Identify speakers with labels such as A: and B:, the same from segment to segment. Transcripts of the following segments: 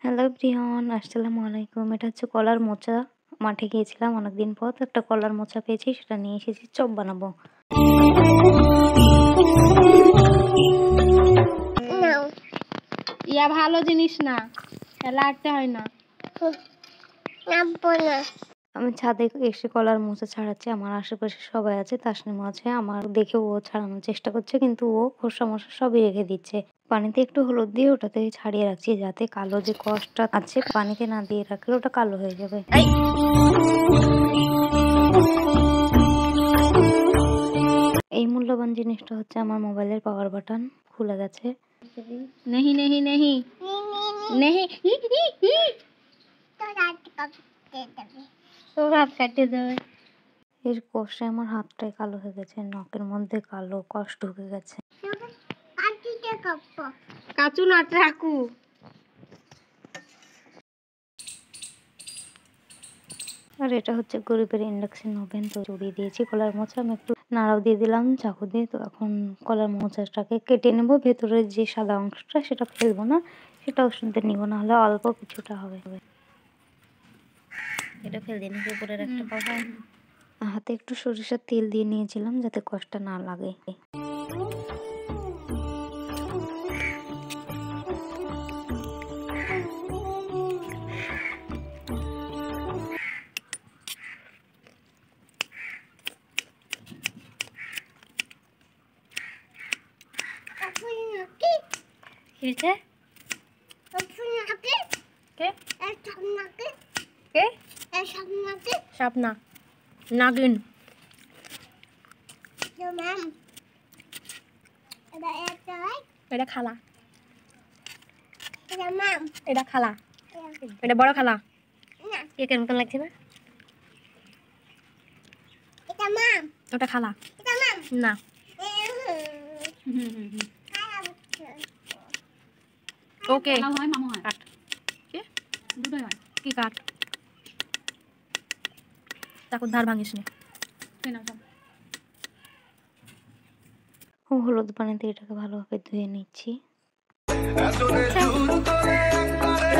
A: Hello everyone, আসসালামু আলাইকুম। এটা হচ্ছে কলার মোচা। মাঠে গিয়েছিলাম অনেকদিন পর, তো একটা কলার মোচা পেয়েছি, সেটা নিয়ে এসেছি, চপ বানাবো।
B: ইয়া ভালো জিনিস না, খেলা আটতে হয় না।
A: আমি ছাদে এসে কলার মোচা ছাড়াচ্ছি। আমার আশেপাশে সবাই আছে, তাসনিমও আছে। আমার দেখে ও ছাড়ানোর চেষ্টা করছে, কিন্তু ও খোসা মোসা সবই রেখে দিচ্ছে। পানিতে একটু হলুদ দিয়ে ওটাতে ছাড়িয়ে রাখছি, যাতে কালো যে কষটা আছে পানিতে না দিয়ে রাখলে ওটা কালো হয়ে যাবে। এই মূল্যবান জিনিসটা হচ্ছে আমার মোবাইলের পাওয়ার বাটন, খুলে গেছে।
B: नहीं नहीं नहीं नहीं তো হাত কাটে দেবে।
A: এর কষে আমার হাতটাই কালো হয়ে গেছে, নখের মধ্যে কালো কষ ঢুকে গেছে।
B: কাচু না ট্রাকু।
A: আর এটা হচ্ছে গরিবের ইন্ডাকশন ওভেন, তো চড়িয়ে দিয়েছি কলার মোচা। আমি একটু নাড়াও দিয়ে দিলাম চাকু দিয়ে। তো এখন কলার মোচাটাকে কেটে নেব, ভেতরের যে সাদা অংশটা সেটা ফেলবো না, সেটাও শুনতে নিব, না হলে অল্প কিছুটা হবে। এটা ফেল দিয়ে নিবো, উপরের একটা পাওয়া। হাতে একটু সরিষার তেল দিয়ে নিয়েছিলাম যাতে কষ্টটা না লাগে।
B: স্বপ্না নাগিন এটা খালা, এটা খালা, এটা বড় খালা।
A: কেকের মতন লাগছে না?
B: ওটা খালা না। ওকে হয় মামু হয় কাট কি দুটোই হয় কি কাট চাকুর ধার ভাঙিস নি।
A: হলুদ পানিতে এটাকে ভালোভাবে ধুয়ে নিচ্ছি।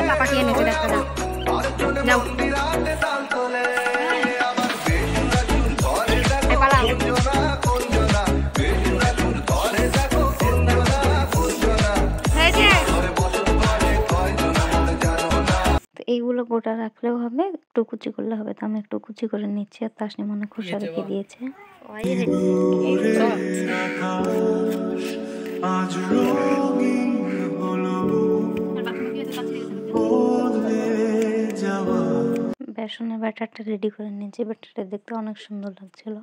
B: পাপাকে এনে দেখা দাও যাও
A: এইগুলো গোটা রাখলেও হবে, একটু কুচি করলে হবে। তো আমি একটু কুচি করে নিচ্ছি, আর তাসনি মনে খোসা রেখে দিয়েছে। বেসনের ব্যাটারটা রেডি করে নিয়েছি। ব্যাটারটা দেখতে অনেক সুন্দর লাগছিল,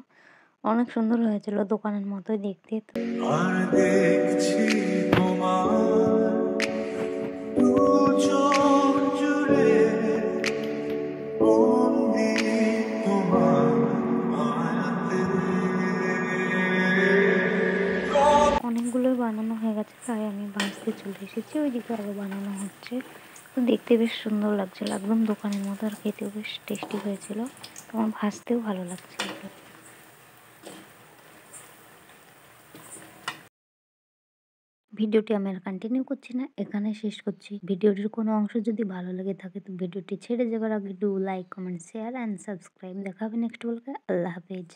A: অনেক সুন্দর হয়েছিল, দোকানের মতোই দেখতে। অনেকগুলো বানানো হয়ে গেছে, তাই আমি ভাজতে চলে এসেছি। ওইদিকে আরো বানানো হচ্ছে। তো দেখতে বেশ সুন্দর লাগছিল, একদম দোকানের মতো, আর খেতেও বেশ টেস্টি হয়েছিল। তোমার ভাজতেও ভালো লাগছিল। ভিডিওটি আমি আর কন্টিনিউ করছি না, এখানে শেষ করছি। ভিডিওটির কোনো অংশ যদি ভালো লেগে থাকে তো ভিডিওটি ছেড়ে যাবার আগে do like, comment, share and subscribe. দেখা হবে নেক্সট ব্লগে। আল্লাহ হাফেজ।